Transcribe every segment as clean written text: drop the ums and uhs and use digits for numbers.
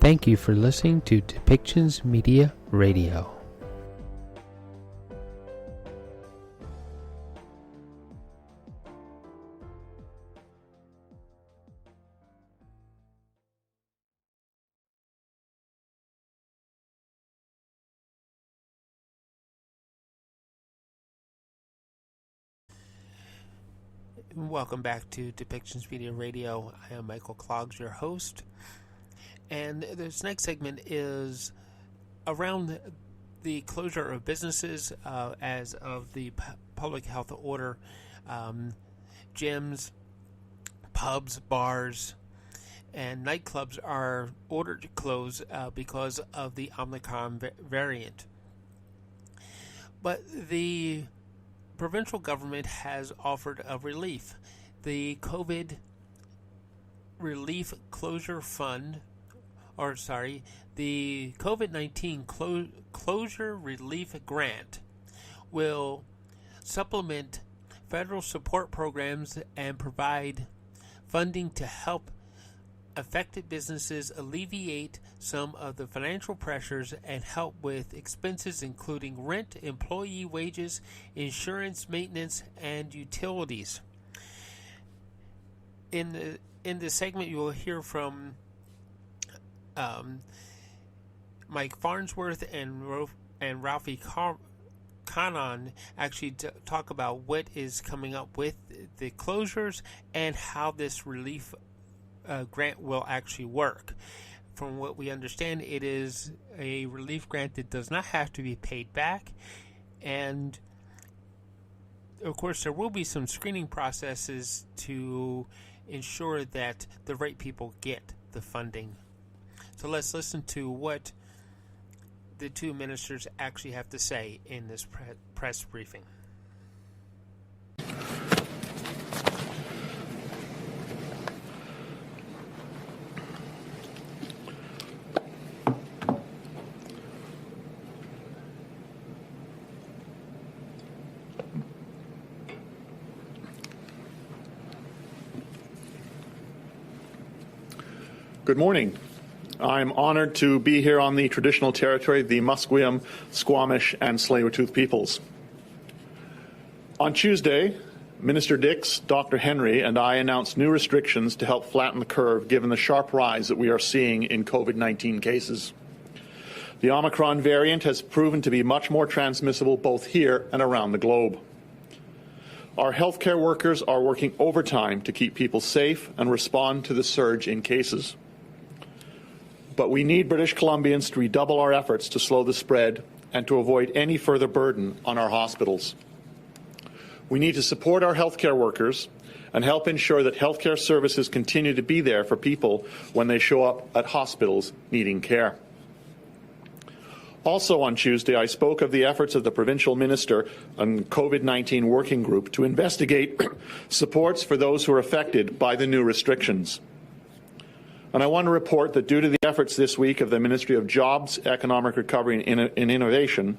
Thank you for listening to Depictions Media Radio. Welcome back to Depictions Media Radio. I am Michael Cloggs, your host. And this next segment is around the closure of businesses as of the public health order. Gyms, pubs, bars, and nightclubs are ordered to close because of the Omicron variant. But the provincial government has offered a relief. The COVID Relief Closure Fund, the COVID-19 Closure Relief Grant will supplement federal support programs and provide funding to help affected businesses alleviate some of the financial pressures and help with expenses including rent, employee wages, insurance, maintenance, and utilities. In this segment, you will hear from Mike Farnsworth and Ralphie Kanan actually talk about what is coming up with the closures and how this relief grant will actually work. From what we understand, it is a relief grant that does not have to be paid back, and of course there will be some screening processes to ensure that the right people get the funding. So let's listen to what the two ministers actually have to say in this press briefing. Good morning. I'm honored to be here on the traditional territory of the Musqueam, Squamish, and Tsleil-Waututh peoples. On Tuesday, Minister Dix, Dr. Henry, and I announced new restrictions to help flatten the curve given the sharp rise that we are seeing in COVID-19 cases. The Omicron variant has proven to be much more transmissible both here and around the globe. Our healthcare workers are working overtime to keep people safe and respond to the surge in cases. But we need British Columbians to redouble our efforts to slow the spread and to avoid any further burden on our hospitals. We need to support our healthcare workers and help ensure that healthcare services continue to be there for people when they show up at hospitals needing care. Also on Tuesday, I spoke of the efforts of the Provincial Minister and COVID-19 Working Group to investigate supports for those who are affected by the new restrictions. And I want to report that due to the efforts this week of the Ministry of Jobs, Economic Recovery and Innovation,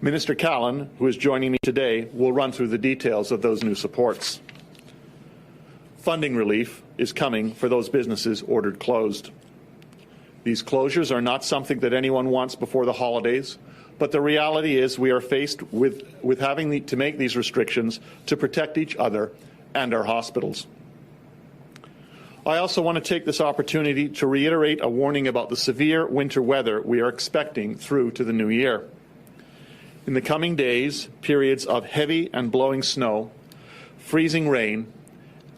Minister Callan, who is joining me today, will run through the details of those new supports. Funding relief is coming for those businesses ordered closed. These closures are not something that anyone wants before the holidays, but the reality is we are faced with having to make these restrictions to protect each other and our hospitals. I also want to take this opportunity to reiterate a warning about the severe winter weather we are expecting through to the new year. In the coming days, periods of heavy and blowing snow, freezing rain,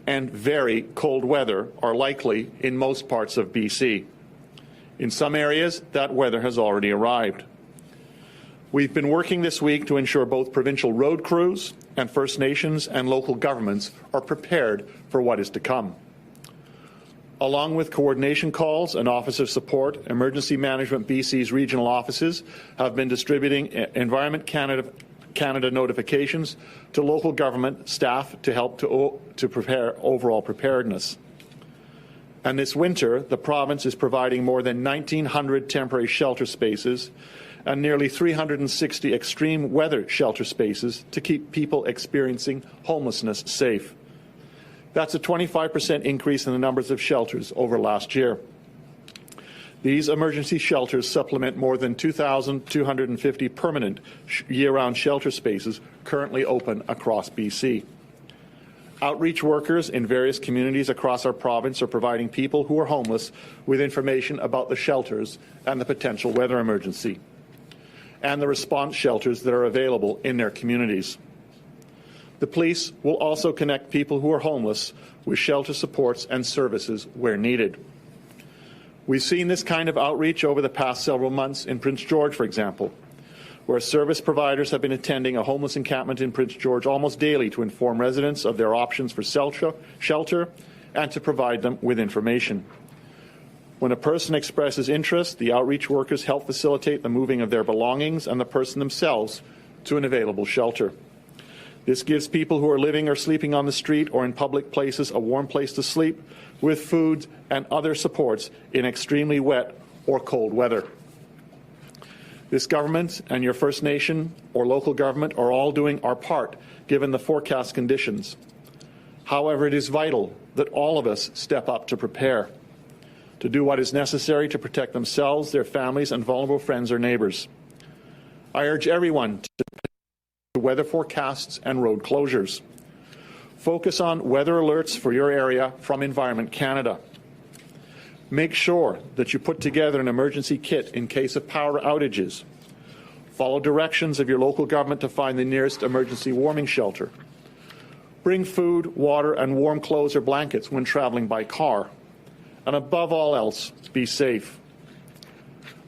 and very cold weather are likely in most parts of BC. In some areas, that weather has already arrived. We've been working this week to ensure both provincial road crews and First Nations and local governments are prepared for what is to come. Along with coordination calls and Office of Support, Emergency Management BC's regional offices have been distributing Environment Canada notifications to local government staff to help to prepare overall preparedness. And this winter, the province is providing more than 1,900 temporary shelter spaces and nearly 360 extreme weather shelter spaces to keep people experiencing homelessness safe. That's a 25% increase in the numbers of shelters over last year. These emergency shelters supplement more than 2,250 permanent year-round shelter spaces currently open across BC. Outreach workers in various communities across our province are providing people who are homeless with information about the shelters and the potential weather emergency, and the response shelters that are available in their communities. The police will also connect people who are homeless with shelter supports and services where needed. We've seen this kind of outreach over the past several months in Prince George, for example, where service providers have been attending a homeless encampment in Prince George almost daily to inform residents of their options for shelter and to provide them with information. When a person expresses interest, the outreach workers help facilitate the moving of their belongings and the person themselves to an available shelter. This gives people who are living or sleeping on the street or in public places a warm place to sleep with food and other supports in extremely wet or cold weather. This government and your First Nation or local government are all doing our part given the forecast conditions. However, it is vital that all of us step up to prepare, to do what is necessary to protect themselves, their families, and vulnerable friends or neighbours. I urge everyone to weather forecasts and road closures. Focus on weather alerts for your area from Environment Canada. Make sure that you put together an emergency kit in case of power outages. Follow directions of your local government to find the nearest emergency warming shelter. Bring food, water, and warm clothes or blankets when travelling by car. And above all else, be safe.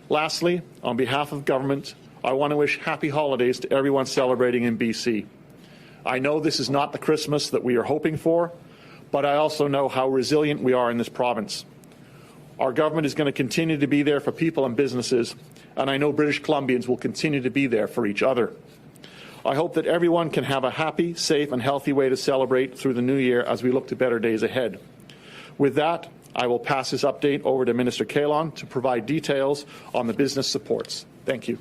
Lastly, on behalf of government, I want to wish happy holidays to everyone celebrating in BC. I know this is not the Christmas that we are hoping for, but I also know how resilient we are in this province. Our government is going to continue to be there for people and businesses, and I know British Columbians will continue to be there for each other. I hope that everyone can have a happy, safe, and healthy way to celebrate through the new year as we look to better days ahead. With that, I will pass this update over to Minister Kahlon to provide details on the business supports. Thank you.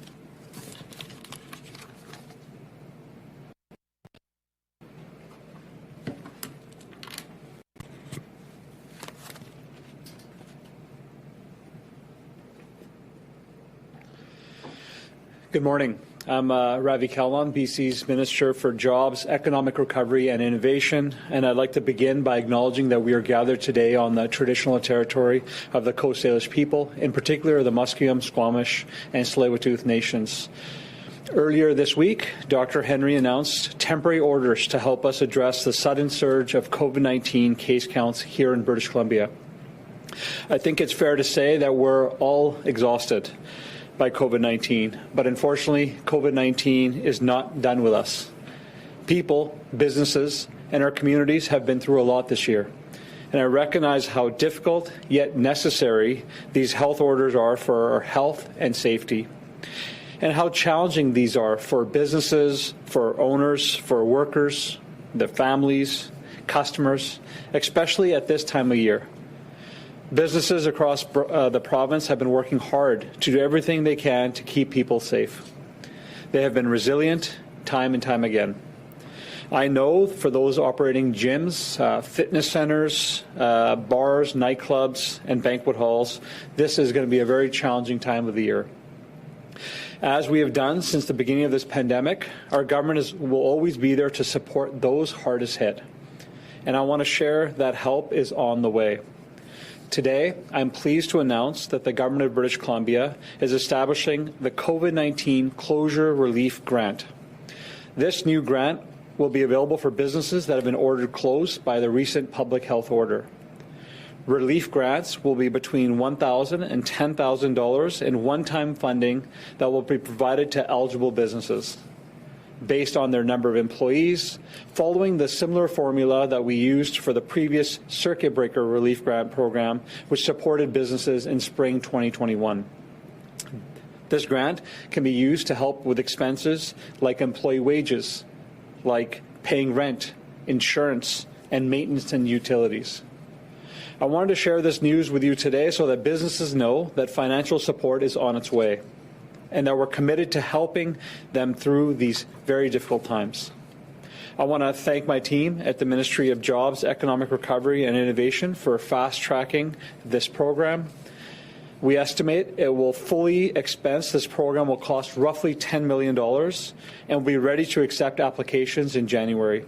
Good morning. I'm Ravi Kahlon, BC's Minister for Jobs, Economic Recovery and Innovation, and I'd like to begin by acknowledging that we are gathered today on the traditional territory of the Coast Salish people, in particular the Musqueam, Squamish, and Tsleil-Waututh nations. Earlier this week, Dr. Henry announced temporary orders to help us address the sudden surge of COVID-19 case counts here in British Columbia. I think it's fair to say that we're all exhausted by COVID-19, but unfortunately, COVID-19 is not done with us. People, businesses, and our communities have been through a lot this year, and I recognize how difficult yet necessary these health orders are for our health and safety, and how challenging these are for businesses, for owners, for workers, their families, customers, especially at this time of year. Businesses across the province have been working hard to do everything they can to keep people safe. They have been resilient time and time again. I know for those operating gyms, fitness centers, bars, nightclubs, and banquet halls, this is going to be a very challenging time of the year. As we have done since the beginning of this pandemic, our government will always be there to support those hardest hit. And I want to share that help is on the way. Today, I'm pleased to announce that the Government of British Columbia is establishing the COVID-19 Closure Relief Grant. This new grant will be available for businesses that have been ordered closed by the recent public health order. Relief grants will be between $1,000 and $10,000 in one-time funding that will be provided to eligible businesses based on their number of employees, following the similar formula that we used for the previous Circuit Breaker Relief Grant Program, which supported businesses in spring 2021. This grant can be used to help with expenses like employee wages, like paying rent, insurance, and maintenance and utilities. I wanted to share this news with you today so that businesses know that financial support is on its way, and that we're committed to helping them through these very difficult times. I want to thank my team at the Ministry of Jobs, Economic Recovery and Innovation for fast-tracking this program. We estimate it will fully expense. This program will cost roughly $10 million and will be ready to accept applications in January.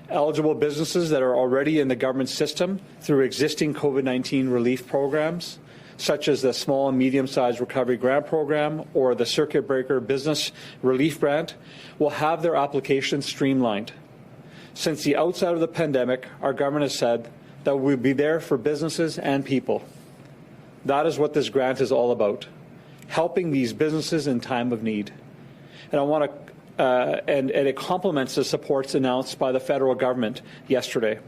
Eligible businesses that are already in the government system through existing COVID-19 relief programs, such as the Small and Medium-Sized Recovery Grant Program or the Circuit Breaker Business Relief Grant, will have their applications streamlined. Since the outset of the pandemic, our government has said that we'll be there for businesses and people. That is what this grant is all about, helping these businesses in time of need. And I want to, and it complements the supports announced by the federal government yesterday.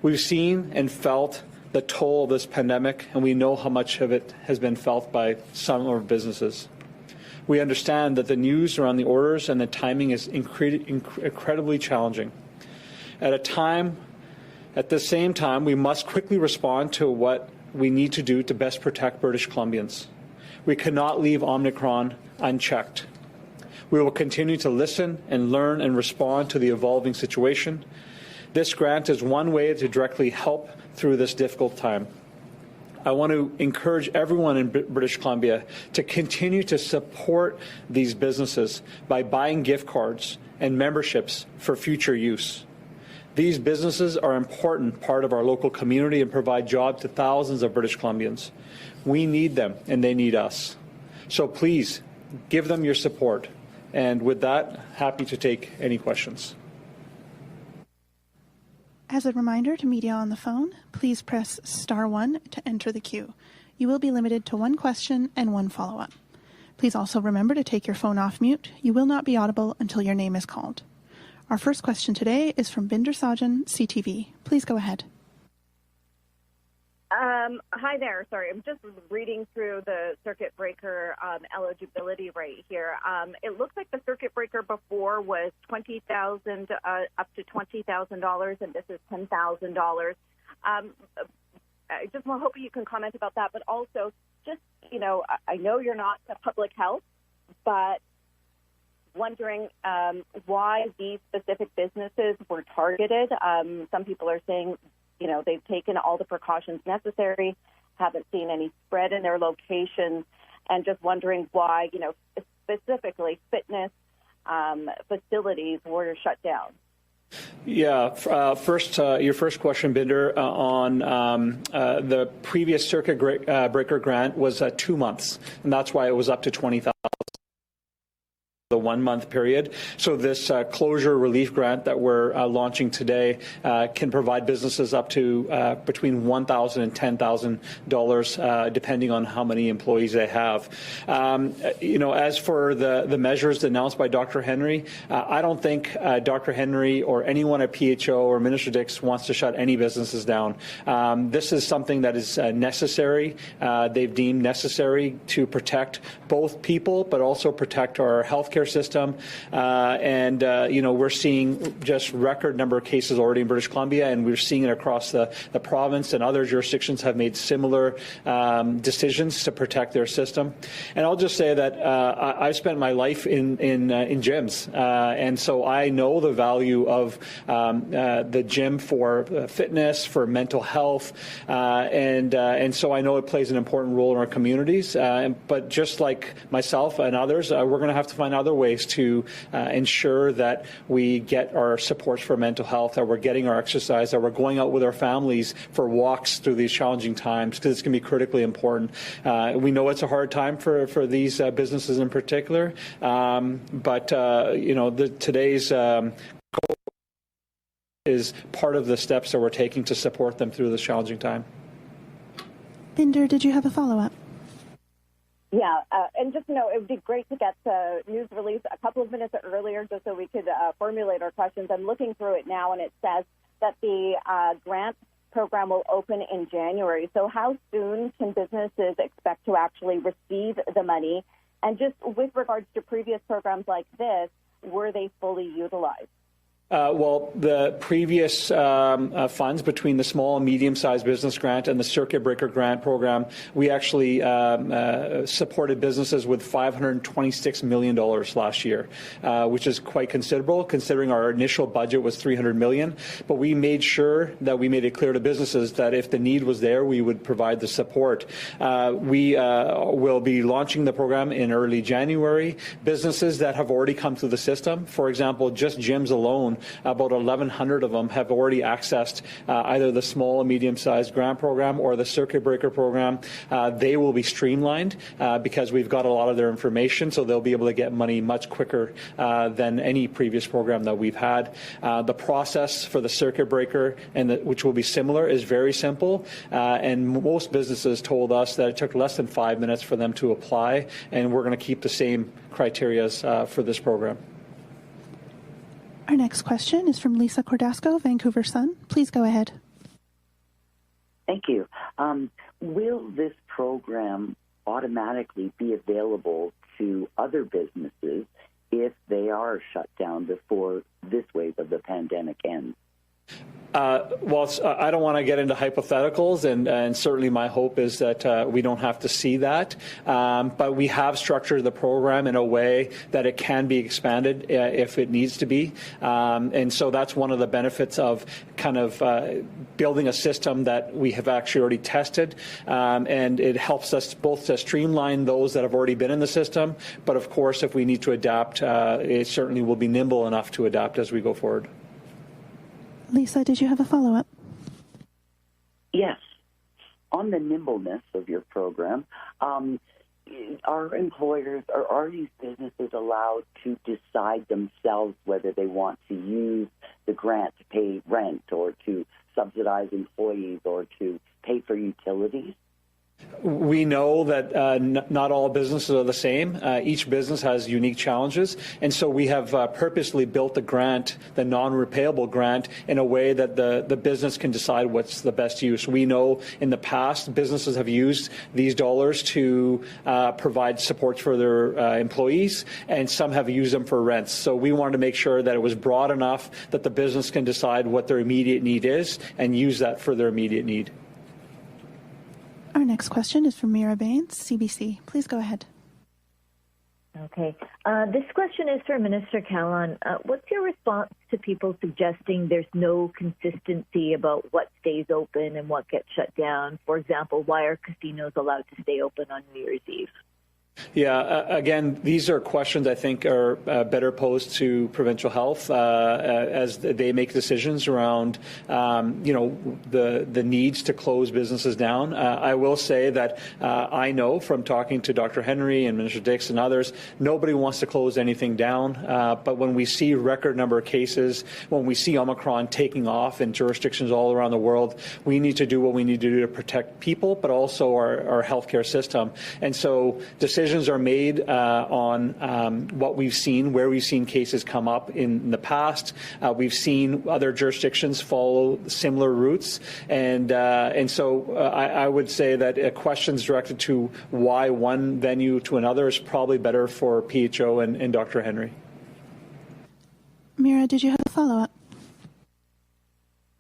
We've seen and felt the toll of this pandemic, and we know how much of it has been felt by some of our businesses. We understand that the news around the orders and the timing is incredibly challenging. At the same time, we must quickly respond to what we need to do to best protect British Columbians. We cannot leave Omicron unchecked. We will continue to listen and learn and respond to the evolving situation. This grant is one way to directly help through this difficult time. I want to encourage everyone in British Columbia to continue to support these businesses by buying gift cards and memberships for future use. These businesses are an important part of our local community and provide jobs to thousands of British Columbians. We need them, and they need us. So please, give them your support. And with that, happy to take any questions. As a reminder to media on the phone, please press *1 to enter the queue. You will be limited to one question and one follow-up. Please also remember to take your phone off mute. You will not be audible until your name is called. Our first question today is from Binder Sajan, CTV. Please go ahead. Hi there. Sorry, I'm just reading through the circuit breaker eligibility right here. It looks like the circuit breaker before was $20,000 up to $20,000, and this is $10,000. I just hoping you can comment about that, but also just, I know you're not public health, but wondering why these specific businesses were targeted. Some people are saying, they've taken all the precautions necessary, haven't seen any spread in their locations, and just wondering why, specifically fitness facilities were shut down. Yeah. First, your first question, Binder, on the previous circuit breaker grant was 2 months, and that's why it was up to $20,000. The 1 month period. So this closure relief grant that we're launching today can provide businesses up to between $1,000 and $10,000, depending on how many employees they have. As for the measures announced by Dr. Henry, I don't think Dr. Henry or anyone at PHO or Minister Dix wants to shut any businesses down. This is something that is necessary. They've deemed necessary to protect both people, but also protect our healthcare system, we're seeing just record number of cases already in British Columbia, and we're seeing it across the province, and other jurisdictions have made similar decisions to protect their system. And I'll just say that I've spent my life in gyms, and so I know the value of the gym for fitness, for mental health, and so I know it plays an important role in our communities. But just like myself and others, we're going to have to find other ways to ensure that we get our supports for mental health, that we're getting our exercise, that we're going out with our families for walks through these challenging times, because it's going to be critically important. We know it's a hard time for these businesses in particular, but today's is part of the steps that we're taking to support them through this challenging time. Binder, did you have a follow-up? Yeah, and just, it would be great to get the news release a couple of minutes earlier just so we could formulate our questions. I'm looking through it now, and it says that the grant program will open in January. So how soon can businesses expect to actually receive the money? And just with regards to previous programs like this, were they fully utilized? Well, the previous funds between the small and medium-sized business grant and the circuit breaker grant program, we actually supported businesses with $526 million last year, which is quite considerable considering our initial budget was $300 million. But we made sure that we made it clear to businesses that if the need was there, we would provide the support. We will be launching the program in early January. Businesses that have already come through the system, for example, just gyms alone, about 1,100 of them have already accessed either the small and medium-sized grant program or the circuit breaker program. They will be streamlined because we've got a lot of their information, so they'll be able to get money much quicker than any previous program that we've had. The process for the circuit breaker, which will be similar, is very simple, and most businesses told us that it took less than 5 minutes for them to apply, and we're going to keep the same criteria for this program. Our next question is from Lisa Cordasco, Vancouver Sun. Please go ahead. Thank you. Will this program automatically be available to other businesses if they are shut down before this wave of the pandemic ends? Well, I don't want to get into hypotheticals, and certainly my hope is that we don't have to see that. But we have structured the program in a way that it can be expanded if it needs to be. And so that's one of the benefits of kind of building a system that we have actually already tested. And it helps us both to streamline those that have already been in the system. But of course, if we need to adapt, it certainly will be nimble enough to adapt as we go forward. Lisa, did you have a follow-up? Yes. On the nimbleness of your program, are employers or are these businesses allowed to decide themselves whether they want to use the grant to pay rent or to subsidize employees or to pay for utilities? We know that not all businesses are the same. Each business has unique challenges, and so we have purposely built the grant, the non-repayable grant, in a way that the business can decide what's the best use. We know in the past businesses have used these dollars to provide support for their employees, and some have used them for rents. So we wanted to make sure that it was broad enough that the business can decide what their immediate need is and use that for their immediate need. Our next question is from Mira Baines, CBC. Please go ahead. Okay. This question is for Minister Callan. What's your response to people suggesting there's no consistency about what stays open and what gets shut down? For example, why are casinos allowed to stay open on New Year's Eve? Yeah, again, these are questions I think are better posed to provincial health as they make decisions around, the needs to close businesses down. I will say that I know from talking to Dr. Henry and Minister Dix and others, nobody wants to close anything down. But when we see record number of cases, when we see Omicron taking off in jurisdictions all around the world, we need to do what we need to do to protect people, but also our healthcare system. And so decisions are made on what we've seen, where we've seen cases come up in the past. We've seen other jurisdictions follow similar routes, and so I would say that questions directed to why one venue to another is probably better for PHO and Dr. Henry. Mira, did you have a follow-up?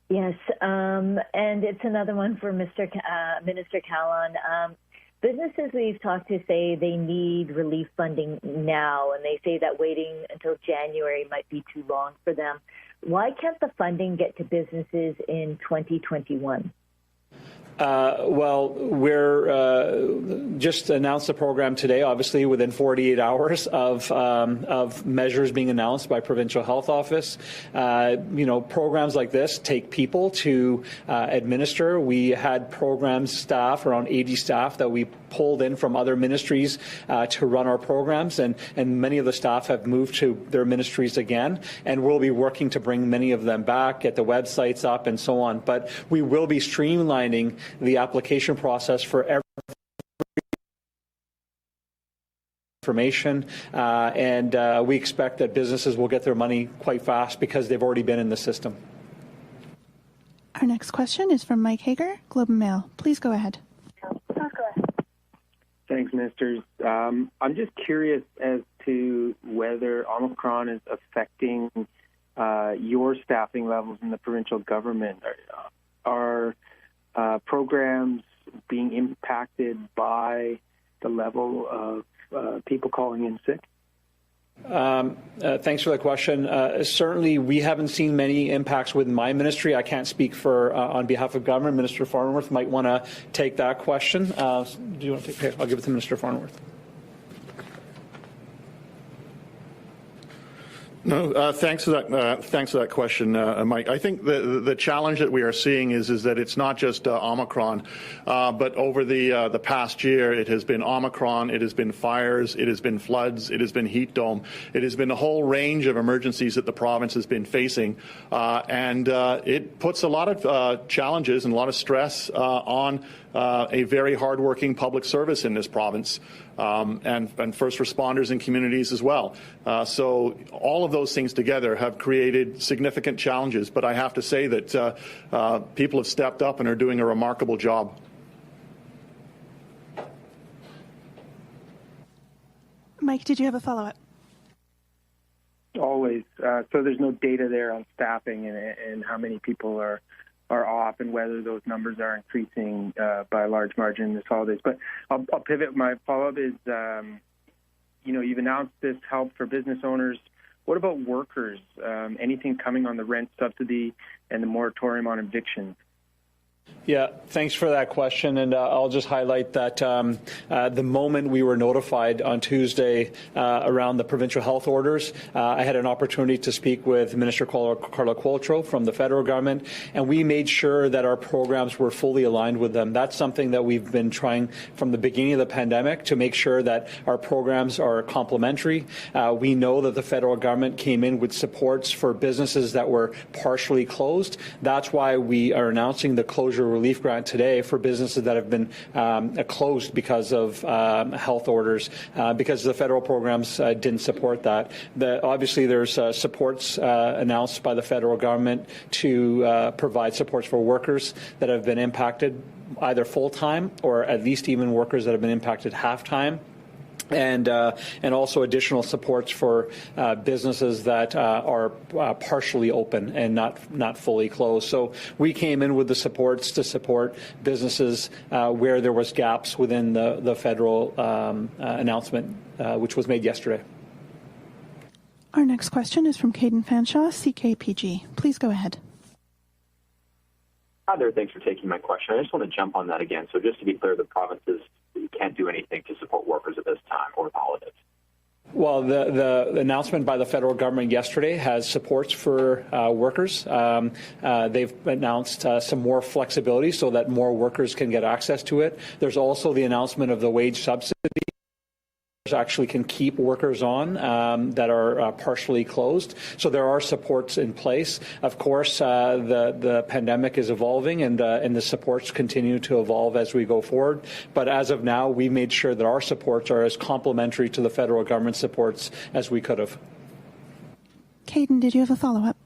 Yes, and it's another one for Minister Callan. Businesses we've talked to say they need relief funding now, and they say that waiting until January might be too long for them. Why can't the funding get to businesses in 2021? Well, we're just announced the program today, obviously within 48 hours of measures being announced by Provincial Health Office. Programs like this take people to administer. We had program staff, around 80 staff, that we pulled in from other ministries to run our programs, and many of the staff have moved to their ministries again, and we'll be working to bring many of them back, get the websites up and so on. But we will be streamlining the application process for every information, and we expect that businesses will get their money quite fast because they've already been in the system. Our next question is from Mike Hager, Globe and Mail. Please go ahead. Thanks, ministers. I'm just curious as to whether Omicron is affecting your staffing levels in the provincial government? Are programs being impacted by the level of people calling in sick? Thanks for the question. Certainly, we haven't seen many impacts within my ministry. I can't speak for on behalf of government. Minister Farnworth might want to take that question. Do you want to take? Okay, I'll give it to Minister Farnworth. No, thanks for that. Thanks for that question, Mike. I think the challenge that we are seeing is that it's not just Omicron, but over the past year, it has been Omicron, it has been fires, it has been floods, it has been heat dome, it has been a whole range of emergencies that the province has been facing, and it puts a lot of challenges and a lot of stress on a very hardworking public service in this province. And first responders and communities as well. So all of those things together have created significant challenges. But I have to say that people have stepped up and are doing a remarkable job. Mike, did you have a follow-up? Always. So there's no data there on staffing and how many people are off and whether those numbers are increasing by a large margin this holidays. But I'll pivot. My follow-up is, you've announced this help for business owners. What about workers? Anything coming on the rent subsidy and the moratorium on evictions? Yeah, thanks for that question. And I'll just highlight that the moment we were notified on Tuesday around the provincial health orders, I had an opportunity to speak with Minister Carla Qualtrough from the federal government, and we made sure that our programs were fully aligned with them. That's something that we've been trying from the beginning of the pandemic to make sure that our programs are complementary. We know that the federal government came in with supports for businesses that were partially closed. That's why we are announcing the closure relief grant today for businesses that have been closed because of health orders, because the federal programs didn't support that. Obviously, there's supports announced by the federal government to provide supports for workers that have been impacted either full-time or at least even workers that have been impacted half-time. And also additional supports for businesses that are partially open and not fully closed. So we came in with the supports to support businesses where there was gaps within the federal announcement, which was made yesterday. Our next question is from Caden Fanshaw, CKPG. Please go ahead. Hi there. Thanks for taking my question. I just want to jump on that again. So just to be clear, the provinces can't do anything to support workers at this time or the holidays. Well, the announcement by the federal government yesterday has supports for workers. They've announced some more flexibility so that more workers can get access to it. There's also the announcement of the wage subsidy. Actually can keep workers on that are partially closed. So there are supports in place. Of course, the pandemic is evolving and the supports continue to evolve as we go forward. But as of now, we made sure that our supports are as complementary to the federal government supports as we could have. Caden, did you have a follow-up?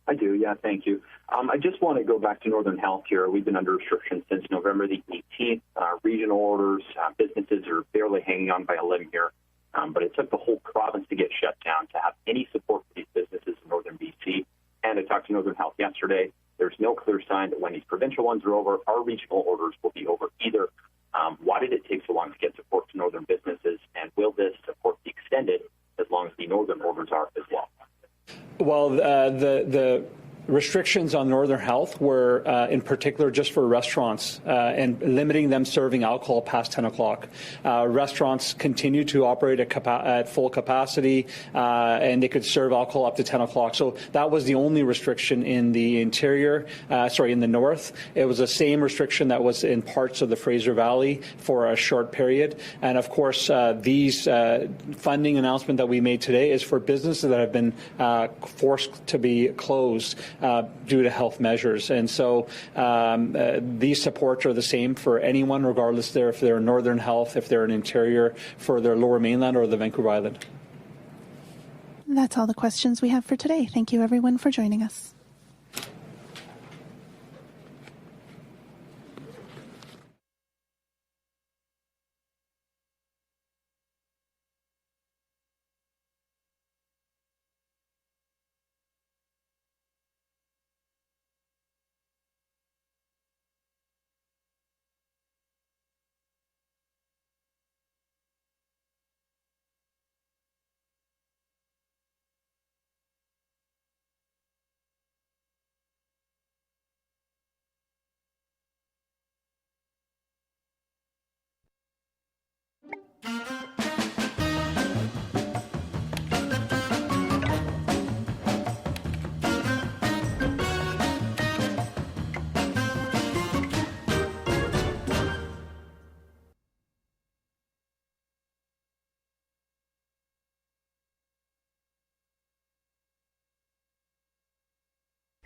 I do, yeah, thank you. I just want to go back to Northern Health here. We've been under restrictions since November the 18th. Regional orders, businesses are barely hanging on by a limb here. But it took the whole province to get shut down to have any support for these businesses in Northern BC. And I talked to Northern Health yesterday. There's no clear sign that when these provincial ones are over, our regional orders will be over either. Why did it take so long to get support to Northern businesses? And will this support be extended as long as the Northern orders are as well? Well, the restrictions on Northern Health were in particular just for restaurants and limiting them serving alcohol past 10 o'clock. Restaurants continue to operate at full capacity and they could serve alcohol up to 10 o'clock. So that was the only restriction in the interior, in the north. It was the same restriction that was in parts of the Fraser Valley for a short period. And of course, these funding announcement that we made today is for businesses that have been forced to be closed due to health measures. And so these supports are the same for anyone, regardless if they're Northern Health, if they're an interior, for their Lower Mainland or the Vancouver Island. That's all the questions we have for today. Thank you, everyone, for joining us.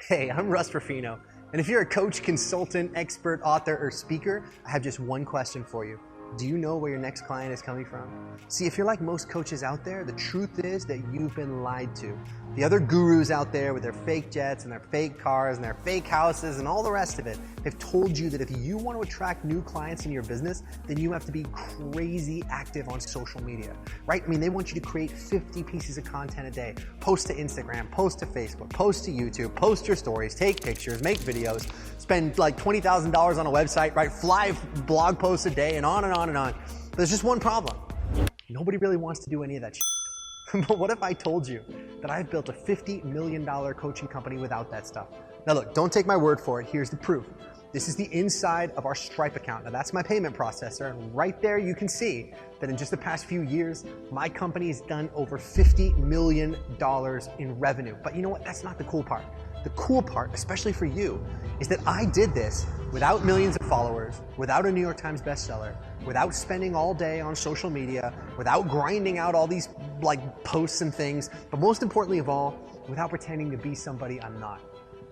Hey, I'm Russ Ruffino, and if you're a coach, consultant, expert, author, or speaker, I have just one question for you. Do you know where your next client is coming from? See, if you're like most coaches out there, the truth is that you've been lied to. The other gurus out there with their fake jets and their fake cars and their fake houses and all the rest of it have told you that if you want to attract new clients in your business, then you have to be crazy active on social media, right? I mean, they want you to create 50 pieces of content a day, post to Instagram, post to Facebook, post to YouTube, post your stories, take pictures, make videos, spend like $20,000 on a website, write 5 blog posts a day, and on and on and on. But there's just one problem. Nobody really wants to do any of that shit. But what if I told you that I've built a $50 million coaching company without that stuff? Now look, don't take my word for it. Here's the proof. This is the inside of our Stripe account. Now that's my payment processor, and right there you can see that in just the past few years, my company has done over $50 million in revenue. But you know what? That's not the cool part. The cool part, especially for you, is that I did this without millions of followers, without a New York Times bestseller, without spending all day on social media, without grinding out all these like posts and things, but most importantly of all, without pretending to be somebody I'm not.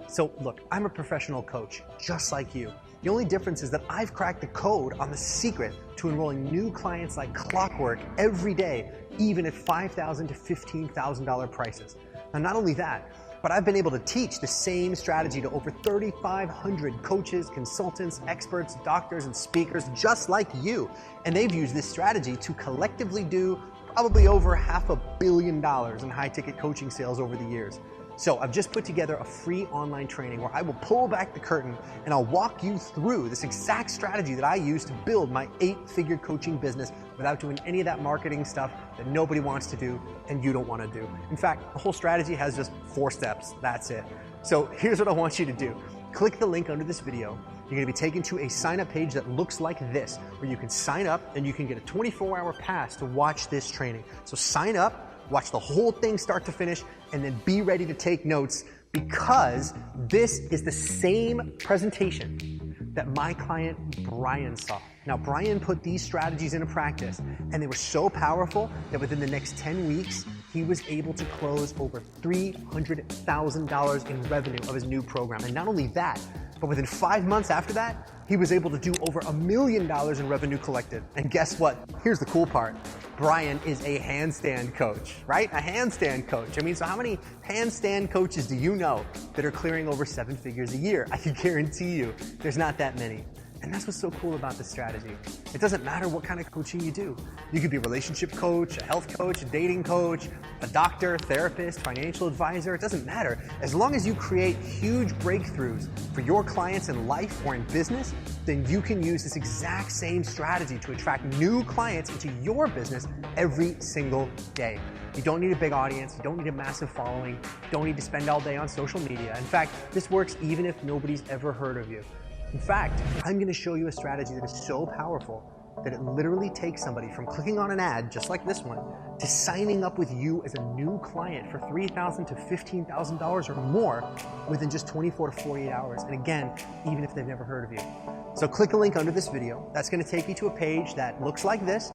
So look, I'm a professional coach, just like you. The only difference is that I've cracked the code on the secret to enrolling new clients like clockwork every day, even at $5,000 to $15,000 prices. Now, not only that, but I've been able to teach the same strategy to over 3,500 coaches, consultants, experts, doctors, and speakers just like you. And they've used this strategy to collectively do probably over $500 million in high-ticket coaching sales over the years. So I've just put together a free online training where I will pull back the curtain and I'll walk you through this exact strategy that I use to build my 8-figure coaching business without doing any of that marketing stuff that nobody wants to do and you don't want to do. In fact, the whole strategy has just 4 steps. That's it. So here's what I want you to do. Click the link under this video. You're going to be taken to a sign-up page that looks like this, where you can sign up and you can get a 24-hour pass to watch this training. So sign up, watch the whole thing start to finish, and then be ready to take notes, because this is the same presentation that my client Brian saw. Now, Brian put these strategies into practice, and they were so powerful that within the next 10 weeks, he was able to close over $300,000 in revenue of his new program. And not only that, but within 5 months after that, he was able to do over $1 million in revenue collected. And guess what? Here's the cool part. Brian is a handstand coach, right? A handstand coach. I mean, so how many handstand coaches do you know that are clearing over 7 figures a year? I can guarantee you there's not that many. And that's what's so cool about this strategy. It doesn't matter what kind of coaching you do. You could be a relationship coach, a health coach, a dating coach, a doctor, therapist, financial advisor. It doesn't matter. As long as you create huge breakthroughs for your clients in life or in business, then you can use this exact same strategy to attract new clients into your business every single day. You don't need a big audience. You don't need a massive following. You don't need to spend all day on social media. In fact, this works even if nobody's ever heard of you. In fact, I'm going to show you a strategy that is so powerful that it literally takes somebody from clicking on an ad, just like this one, to signing up with you as a new client for $3,000 to $15,000 or more within just 24 to 48 hours. And again, even if they've never heard of you. So click the link under this video. That's going to take you to a page that looks like this.